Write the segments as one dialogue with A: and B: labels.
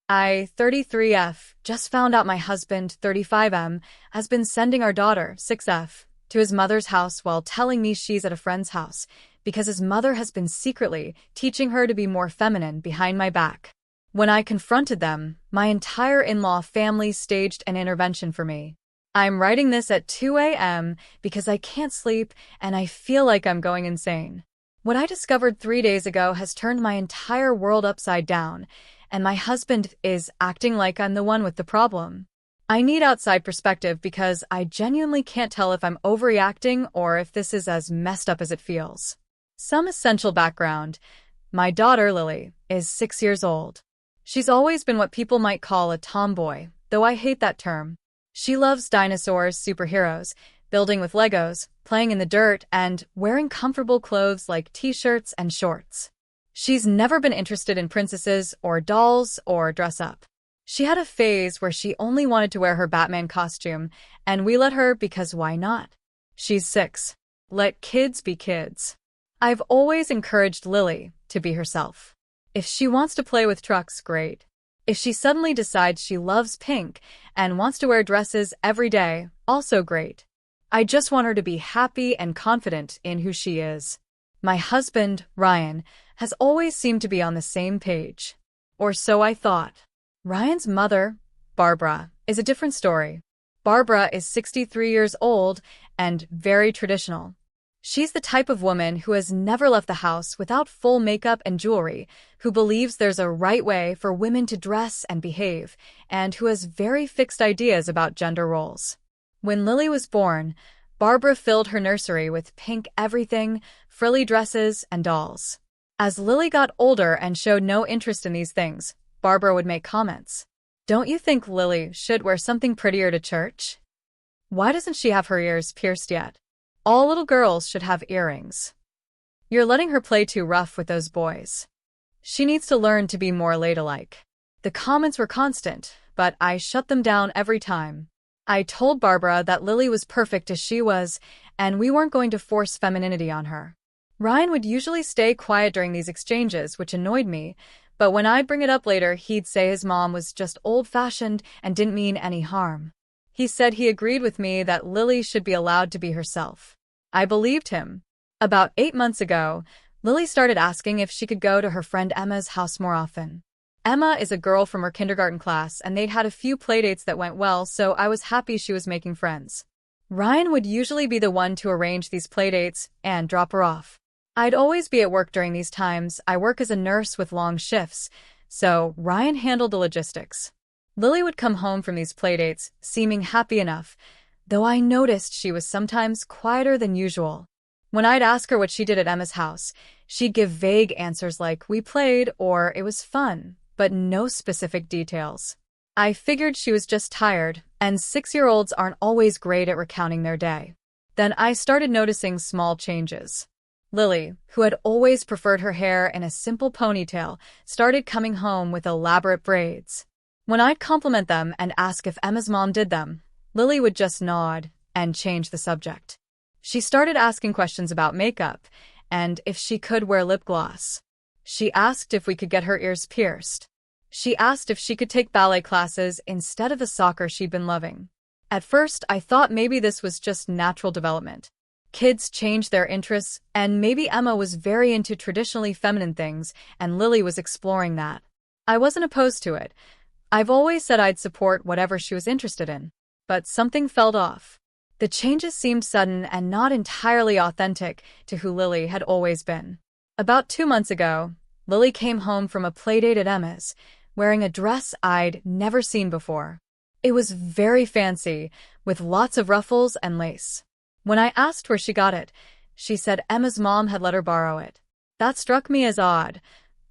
A: I, 33F, just found out my husband, 35M, has been sending our daughter, 6F, to his mother's house while telling me she's at a friend's house because his mother has been secretly teaching her to be more feminine behind my back. When I confronted them, my entire in-law family staged an intervention for me. I'm writing this at 2 a.m. because I can't sleep and I feel like I'm going insane. What I discovered 3 days ago has turned my entire world upside down, and my husband is acting like I'm the one with the problem. I need outside perspective because I genuinely can't tell if I'm overreacting or if this is as messed up as it feels. Some essential background. My daughter, Lily, is 6 years old. She's always been what people might call a tomboy, though I hate that term. She loves dinosaurs, superheroes, building with Legos, playing in the dirt, and wearing comfortable clothes like t-shirts and shorts. She's never been interested in princesses or dolls or dress up. She had a phase where she only wanted to wear her Batman costume, and we let her because why not? She's 6. Let kids be kids. I've always encouraged Lily to be herself. If she wants to play with trucks, great. If she suddenly decides she loves pink and wants to wear dresses every day, also great. I just want her to be happy and confident in who she is. My husband, Ryan, has always seemed to be on the same page. Or so I thought. Ryan's mother, Barbara, is a different story. Barbara is 63 years old and very traditional. She's the type of woman who has never left the house without full makeup and jewelry, who believes there's a right way for women to dress and behave, and who has very fixed ideas about gender roles. When Lily was born, Barbara filled her nursery with pink everything, frilly dresses, and dolls. As Lily got older and showed no interest in these things, Barbara would make comments. Don't you think Lily should wear something prettier to church? Why doesn't she have her ears pierced yet? All little girls should have earrings. You're letting her play too rough with those boys. She needs to learn to be more ladylike. The comments were constant, but I shut them down every time. I told Barbara that Lily was perfect as she was, and we weren't going to force femininity on her. Ryan would usually stay quiet during these exchanges, which annoyed me, but when I'd bring it up later, he'd say his mom was just old-fashioned and didn't mean any harm. He said he agreed with me that Lily should be allowed to be herself. I believed him. About 8 months ago, Lily started asking if she could go to her friend Emma's house more often. Emma is a girl from her kindergarten class, and they'd had a few playdates that went well, so I was happy she was making friends. Ryan would usually be the one to arrange these playdates and drop her off. I'd always be at work during these times. I work as a nurse with long shifts, so Ryan handled the logistics. Lily would come home from these playdates, seeming happy enough, though I noticed she was sometimes quieter than usual. When I'd ask her what she did at Emma's house, she'd give vague answers like, "We played," or "It was fun," but no specific details. I figured she was just tired, and 6-year-olds aren't always great at recounting their day. Then I started noticing small changes. Lily, who had always preferred her hair in a simple ponytail, started coming home with elaborate braids. When I'd compliment them and ask if Emma's mom did them, Lily would just nod and change the subject. She started asking questions about makeup and if she could wear lip gloss. She asked if we could get her ears pierced. She asked if she could take ballet classes instead of the soccer she'd been loving. At first, I thought maybe this was just natural development. Kids change their interests, and maybe Emma was very into traditionally feminine things, and Lily was exploring that. I wasn't opposed to it. I've always said I'd support whatever she was interested in. But something felt off. The changes seemed sudden and not entirely authentic to who Lily had always been. About 2 months ago, Lily came home from a playdate at Emma's, wearing a dress I'd never seen before. It was very fancy, with lots of ruffles and lace. When I asked where she got it, she said Emma's mom had let her borrow it. That struck me as odd.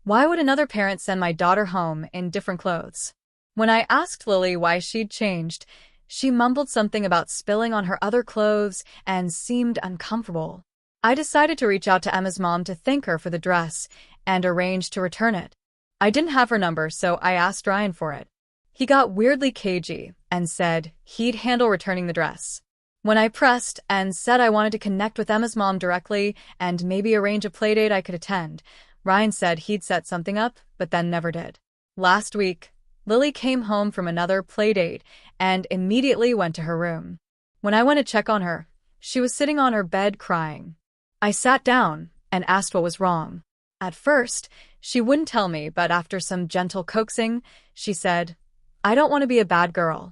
A: Why would another parent send my daughter home in different clothes? When I asked Lily why she'd changed, she mumbled something about spilling on her other clothes and seemed uncomfortable. I decided to reach out to Emma's mom to thank her for the dress and arrange to return it. I didn't have her number, so I asked Ryan for it. He got weirdly cagey and said he'd handle returning the dress. When I pressed and said I wanted to connect with Emma's mom directly and maybe arrange a playdate I could attend, Ryan said he'd set something up, but then never did. Last week, Lily came home from another playdate and immediately went to her room. When I went to check on her, she was sitting on her bed crying. I sat down and asked what was wrong. At first, she wouldn't tell me, but after some gentle coaxing, she said, "I don't want to be a bad girl."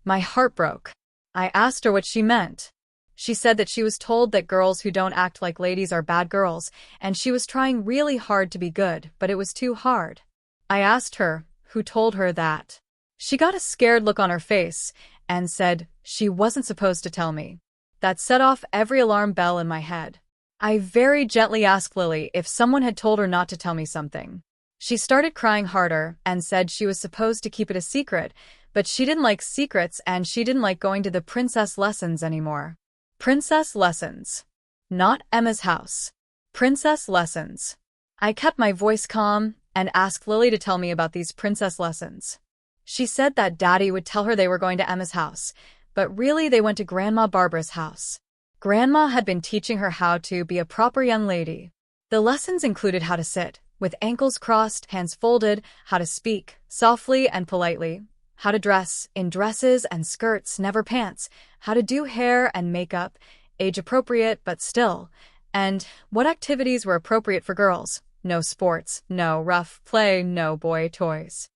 A: My heart broke. I asked her what she meant. She said that she was told that girls who don't act like ladies are bad girls, and she was trying really hard to be good, but it was too hard. I asked her who told her that. She got a scared look on her face and said she wasn't supposed to tell me. That set off every alarm bell in my head. I very gently asked Lily if someone had told her not to tell me something. She started crying harder and said she was supposed to keep it a secret, but she didn't like secrets and she didn't like going to the princess lessons anymore. Princess lessons. Not Emma's house. Princess lessons. I kept my voice calm and asked Lily to tell me about these princess lessons. She said that Daddy would tell her they were going to Emma's house, but really they went to Grandma Barbara's house. Grandma had been teaching her how to be a proper young lady. The lessons included how to sit, with ankles crossed, hands folded, how to speak, softly and politely, how to dress, in dresses and skirts, never pants, how to do hair and makeup, age-appropriate but still, and what activities were appropriate for girls. No sports, no rough play, no boy toys.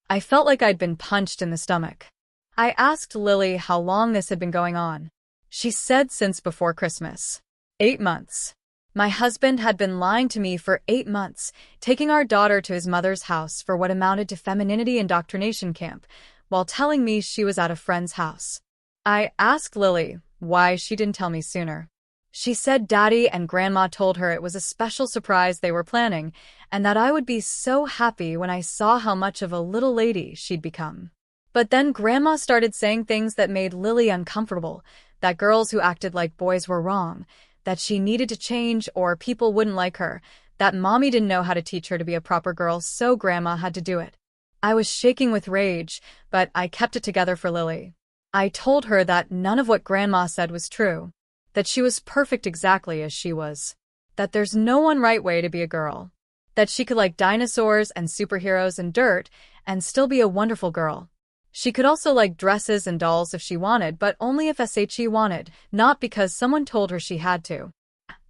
A: I felt like I'd been punched in the stomach. I asked Lily how long this had been going on. She said since before Christmas. 8 months. My husband had been lying to me for 8 months, taking our daughter to his mother's house for what amounted to femininity indoctrination camp, while telling me she was at a friend's house. I asked Lily why she didn't tell me sooner. She said Daddy and Grandma told her it was a special surprise they were planning, and that I would be so happy when I saw how much of a little lady she'd become. But then Grandma started saying things that made Lily uncomfortable, that girls who acted like boys were wrong, that she needed to change or people wouldn't like her, that Mommy didn't know how to teach her to be a proper girl, so Grandma had to do it. I was shaking with rage, but I kept it together for Lily. I told her that none of what Grandma said was true, that she was perfect exactly as she was, that there's no one right way to be a girl, that she could like dinosaurs and superheroes and dirt and still be a wonderful girl. She could also like dresses and dolls if she wanted, but only if she wanted, not because someone told her she had to.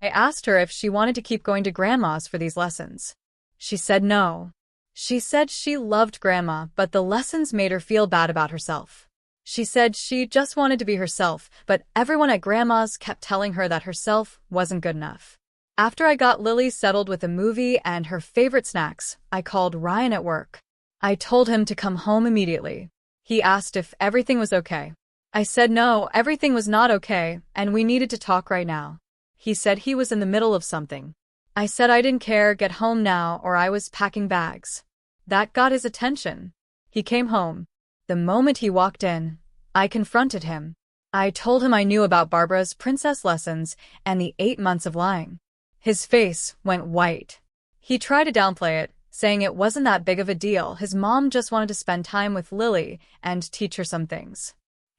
A: I asked her if she wanted to keep going to Grandma's for these lessons. She said no. She said she loved Grandma, but the lessons made her feel bad about herself. She said she just wanted to be herself, but everyone at Grandma's kept telling her that herself wasn't good enough. After I got Lily settled with a movie and her favorite snacks, I called Ryan at work. I told him to come home immediately. He asked if everything was okay. I said no, everything was not okay, and we needed to talk right now. He said he was in the middle of something. I said I didn't care, get home now, or I was packing bags. That got his attention. He came home. The moment he walked in, I confronted him. I told him I knew about Barbara's princess lessons and the 8 months of lying. His face went white. He tried to downplay it, saying it wasn't that big of a deal. His mom just wanted to spend time with Lily and teach her some things.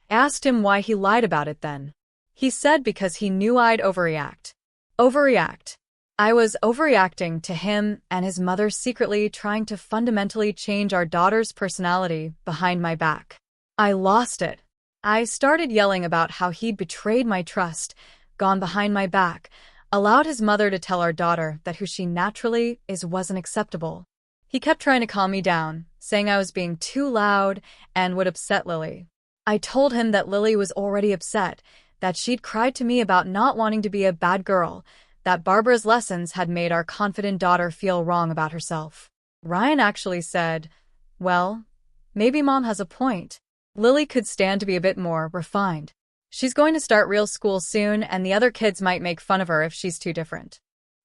A: I asked him why he lied about it then. He said because he knew I'd overreact. Overreact. I was overreacting to him and his mother secretly trying to fundamentally change our daughter's personality behind my back. I lost it. I started yelling about how he'd betrayed my trust, gone behind my back, allowed his mother to tell our daughter that who she naturally is wasn't acceptable. He kept trying to calm me down, saying I was being too loud and would upset Lily. I told him that Lily was already upset, that she'd cried to me about not wanting to be a bad girl, that Barbara's lessons had made our confident daughter feel wrong about herself. Ryan actually said, "Well, maybe Mom has a point. Lily could stand to be a bit more refined. She's going to start real school soon, and the other kids might make fun of her if she's too different."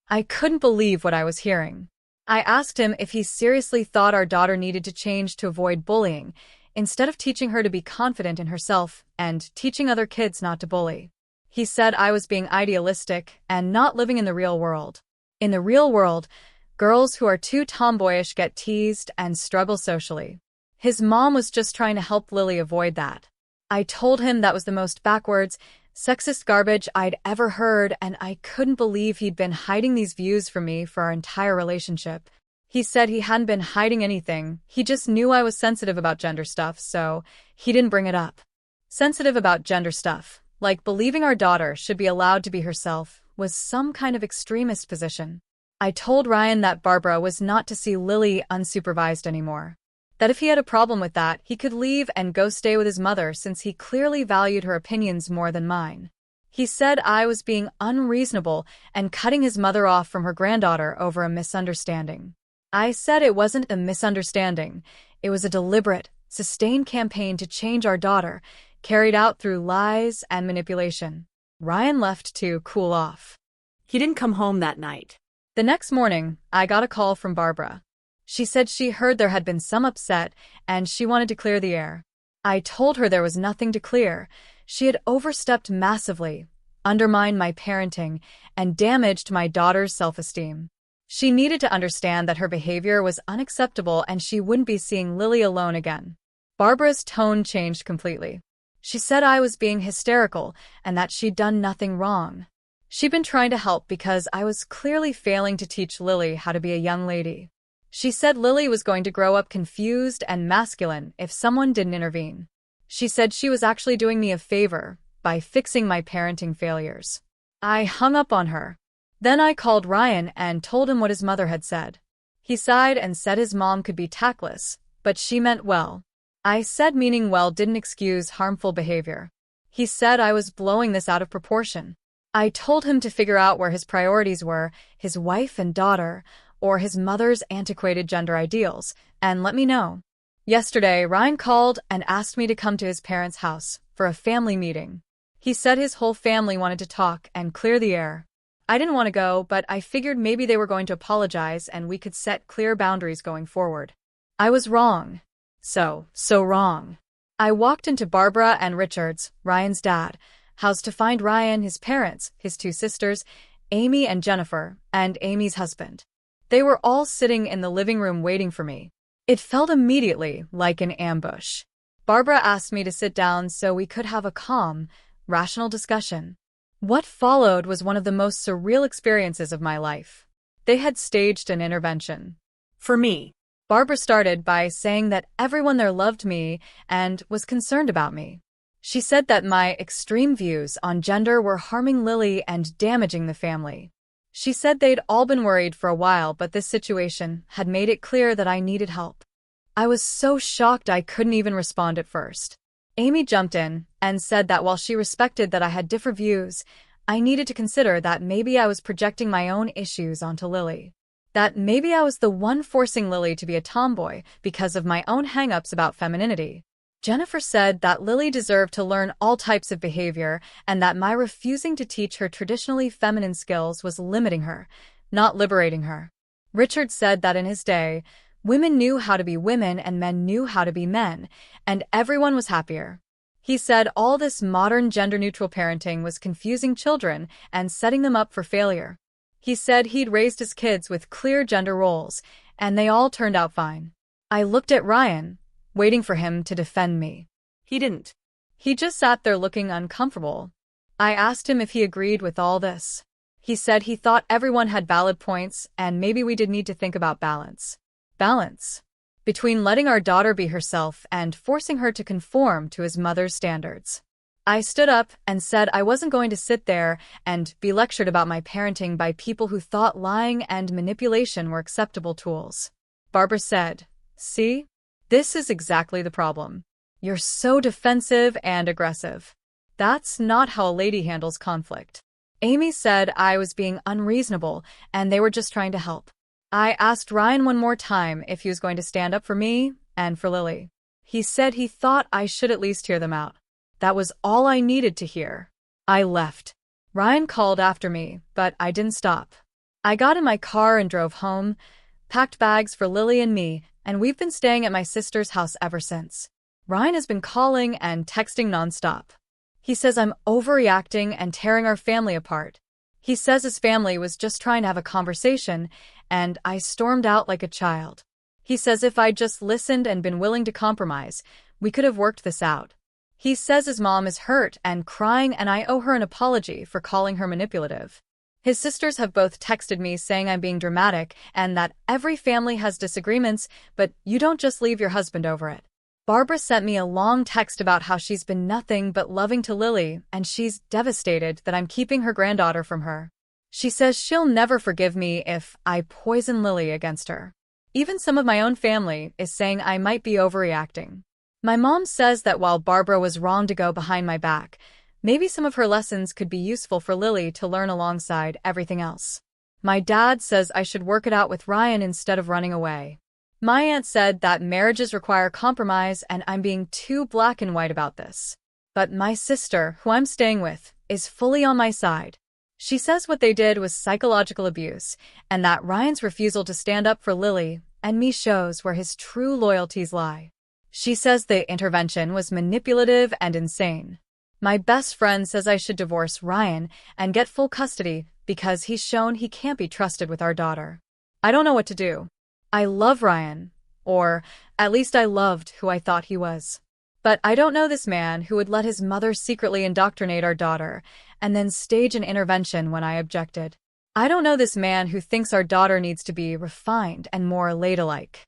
A: I couldn't believe what I was hearing. I asked him if he seriously thought our daughter needed to change to avoid bullying, instead of teaching her to be confident in herself and teaching other kids not to bully. He said I was being idealistic and not living in the real world. In the real world, girls who are too tomboyish get teased and struggle socially. His mom was just trying to help Lily avoid that. I told him that was the most backwards, sexist garbage I'd ever heard, and I couldn't believe he'd been hiding these views from me for our entire relationship. He said he hadn't been hiding anything, he just knew I was sensitive about gender stuff, so he didn't bring it up. Sensitive about gender stuff, like believing our daughter should be allowed to be herself, was some kind of extremist position. I told Ryan that Barbara was not to see Lily unsupervised anymore. That if he had a problem with that, he could leave and go stay with his mother since he clearly valued her opinions more than mine. He said I was being unreasonable and cutting his mother off from her granddaughter over a misunderstanding. I said it wasn't a misunderstanding, it was a deliberate, sustained campaign to change our daughter, carried out through lies and manipulation. Ryan left to cool off.
B: He didn't come home that night.
A: The next morning, I got a call from Barbara. She said she heard there had been some upset and she wanted to clear the air. I told her there was nothing to clear. She had overstepped massively, undermined my parenting, and damaged my daughter's self-esteem. She needed to understand that her behavior was unacceptable and she wouldn't be seeing Lily alone again. Barbara's tone changed completely. She said I was being hysterical and that she'd done nothing wrong. She'd been trying to help because I was clearly failing to teach Lily how to be a young lady. She said Lily was going to grow up confused and masculine if someone didn't intervene. She said she was actually doing me a favor by fixing my parenting failures. I hung up on her. Then I called Ryan and told him what his mother had said. He sighed and said his mom could be tactless, but she meant well. I said meaning well didn't excuse harmful behavior. He said I was blowing this out of proportion. I told him to figure out where his priorities were, his wife and daughter, or his mother's antiquated gender ideals, and let me know. Yesterday, Ryan called and asked me to come to his parents' house for a family meeting. He said his whole family wanted to talk and clear the air. I didn't want to go, but I figured maybe they were going to apologize and we could set clear boundaries going forward. I was wrong. So wrong. I walked into Barbara and Richard's, Ryan's dad, house to find Ryan, his parents, his two sisters, Amy and Jennifer, and Amy's husband. They were all sitting in the living room waiting for me. It felt immediately like an ambush. Barbara asked me to sit down so we could have a calm, rational discussion. What followed was one of the most surreal experiences of my life. They had staged an intervention.
B: For me.
A: Barbara started by saying that everyone there loved me and was concerned about me. She said that my extreme views on gender were harming Lily and damaging the family. She said they'd all been worried for a while, but this situation had made it clear that I needed help. I was so shocked I couldn't even respond at first. Amy jumped in and said that while she respected that I had different views, I needed to consider that maybe I was projecting my own issues onto Lily. That maybe I was the one forcing Lily to be a tomboy because of my own hang-ups about femininity. Jennifer said that Lily deserved to learn all types of behavior and that my refusing to teach her traditionally feminine skills was limiting her, not liberating her. Richard said that in his day, women knew how to be women and men knew how to be men, and everyone was happier. He said all this modern gender-neutral parenting was confusing children and setting them up for failure. He said he'd raised his kids with clear gender roles, and they all turned out fine. I looked at Ryan, waiting for him to defend me.
B: He didn't.
A: He just sat there looking uncomfortable. I asked him if he agreed with all this. He said he thought everyone had valid points and maybe we did need to think about balance. Balance. Between letting our daughter be herself and forcing her to conform to his mother's standards. I stood up and said I wasn't going to sit there and be lectured about my parenting by people who thought lying and manipulation were acceptable tools. Barbara said, "See? This is exactly the problem. You're so defensive and aggressive. That's not how a lady handles conflict." Amy said I was being unreasonable and they were just trying to help. I asked Ryan one more time if he was going to stand up for me and for Lily. He said he thought I should at least hear them out. That was all I needed to hear. I left. Ryan called after me, but I didn't stop. I got in my car and drove home, packed bags for Lily and me, and we've been staying at my sister's house ever since. Ryan has been calling and texting nonstop. He says I'm overreacting and tearing our family apart. He says his family was just trying to have a conversation, and I stormed out like a child. He says if I'd just listened and been willing to compromise, we could have worked this out. He says his mom is hurt and crying and I owe her an apology for calling her manipulative. His sisters have both texted me saying I'm being dramatic and that every family has disagreements, but you don't just leave your husband over it. Barbara sent me a long text about how she's been nothing but loving to Lily, and she's devastated that I'm keeping her granddaughter from her. She says she'll never forgive me if I poison Lily against her. Even some of my own family is saying I might be overreacting. My mom says that while Barbara was wrong to go behind my back, maybe some of her lessons could be useful for Lily to learn alongside everything else. My dad says I should work it out with Ryan instead of running away. My aunt said that marriages require compromise and I'm being too black and white about this. But my sister, who I'm staying with, is fully on my side. She says what they did was psychological abuse and that Ryan's refusal to stand up for Lily and me shows where his true loyalties lie. She says the intervention was manipulative and insane. My best friend says I should divorce Ryan and get full custody because he's shown he can't be trusted with our daughter. I don't know what to do. I love Ryan, or at least I loved who I thought he was. But I don't know this man who would let his mother secretly indoctrinate our daughter and then stage an intervention when I objected. I don't know this man who thinks our daughter needs to be refined and more ladylike.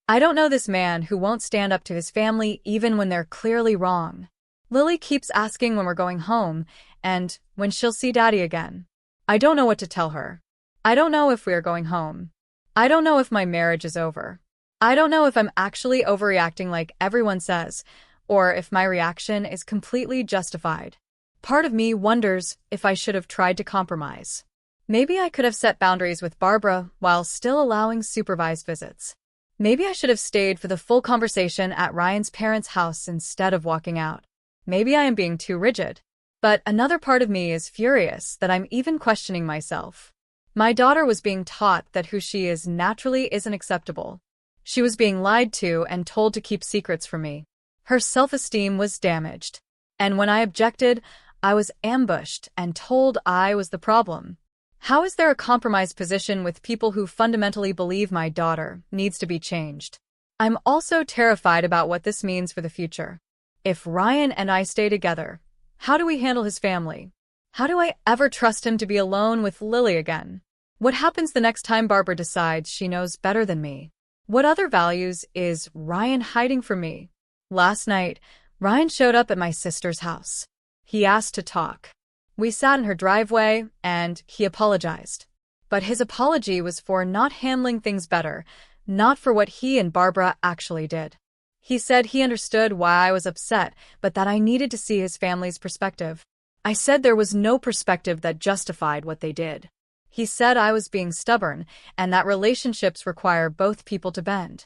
A: I don't know this man who won't stand up to his family even when they're clearly wrong. Lily keeps asking when we're going home and when she'll see Daddy again. I don't know what to tell her. I don't know if we're going home. I don't know if my marriage is over. I don't know if I'm actually overreacting like everyone says, or if my reaction is completely justified. Part of me wonders if I should have tried to compromise. Maybe I could have set boundaries with Barbara while still allowing supervised visits. Maybe I should have stayed for the full conversation at Ryan's parents' house instead of walking out. Maybe I am being too rigid. But another part of me is furious that I'm even questioning myself. My daughter was being taught that who she is naturally isn't acceptable. She was being lied to and told to keep secrets from me. Her self-esteem was damaged. And when I objected, I was ambushed and told I was the problem. How is there a compromised position with people who fundamentally believe my daughter needs to be changed? I'm also terrified about what this means for the future. If Ryan and I stay together, how do we handle his family? How do I ever trust him to be alone with Lily again? What happens the next time Barbara decides she knows better than me? What other values is Ryan hiding from me? Last night, Ryan showed up at my sister's house. He asked to talk. We sat in her driveway, and he apologized. But his apology was for not handling things better, not for what he and Barbara actually did. He said he understood why I was upset, but that I needed to see his family's perspective. I said there was no perspective that justified what they did. He said I was being stubborn and that relationships require both people to bend.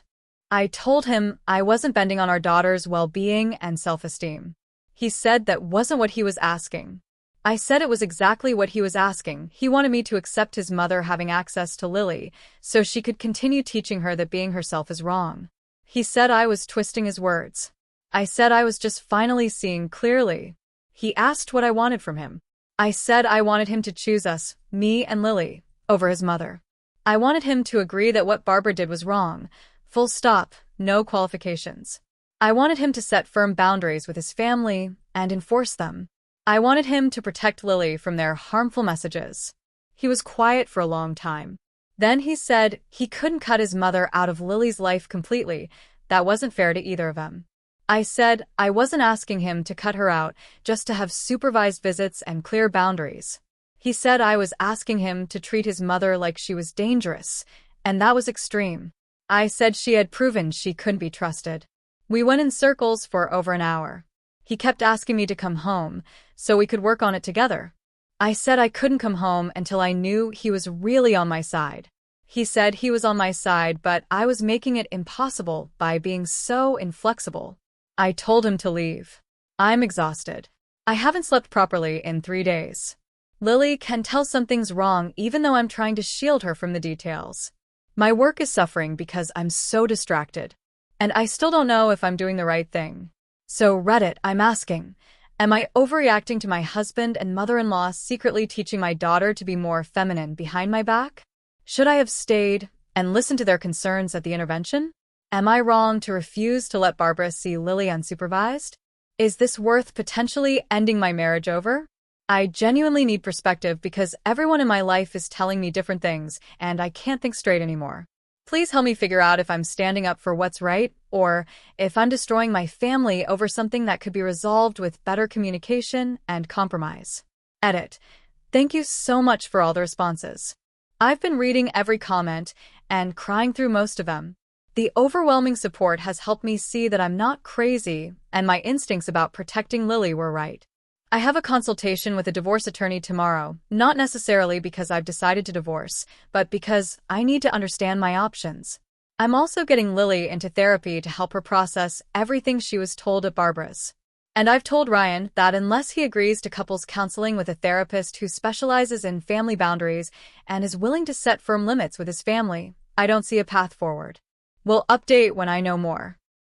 A: I told him I wasn't bending on our daughter's well-being and self-esteem. He said that wasn't what he was asking. I said it was exactly what he was asking. He wanted me to accept his mother having access to Lily so she could continue teaching her that being herself is wrong. He said I was twisting his words. I said I was just finally seeing clearly. He asked what I wanted from him. I said I wanted him to choose us, me and Lily, over his mother. I wanted him to agree that what Barbara did was wrong. Full stop, no qualifications. I wanted him to set firm boundaries with his family and enforce them. I wanted him to protect Lily from their harmful messages. He was quiet for a long time. Then he said he couldn't cut his mother out of Lily's life completely. That wasn't fair to either of them. I said I wasn't asking him to cut her out, just to have supervised visits and clear boundaries. He said I was asking him to treat his mother like she was dangerous, and that was extreme. I said she had proven she couldn't be trusted. We went in circles for over an hour. He kept asking me to come home, so we could work on it together. I said I couldn't come home until I knew he was really on my side. He said he was on my side, but I was making it impossible by being so inflexible. I told him to leave. I'm exhausted. I haven't slept properly in 3 days. Lily can tell something's wrong even though I'm trying to shield her from the details. My work is suffering because I'm so distracted. And I still don't know if I'm doing the right thing. So Reddit, I'm asking, am I overreacting to my husband and mother-in-law secretly teaching my daughter to be more feminine behind my back? Should I have stayed and listened to their concerns at the intervention? Am I wrong to refuse to let Barbara see Lily unsupervised? Is this worth potentially ending my marriage over? I genuinely need perspective because everyone in my life is telling me different things, and I can't think straight anymore. Please help me figure out if I'm standing up for what's right, or if I'm destroying my family over something that could be resolved with better communication and compromise. Edit. Thank you so much for all the responses. I've been reading every comment and crying through most of them. The overwhelming support has helped me see that I'm not crazy, and my instincts about protecting Lily were right. I have a consultation with a divorce attorney tomorrow, not necessarily because I've decided to divorce, but because I need to understand my options. I'm also getting Lily into therapy to help her process everything she was told at Barbara's. And I've told Ryan that unless he agrees to couples counseling with a therapist who specializes in family boundaries and is willing to set firm limits with his family, I don't see a path forward. We'll update when I know more.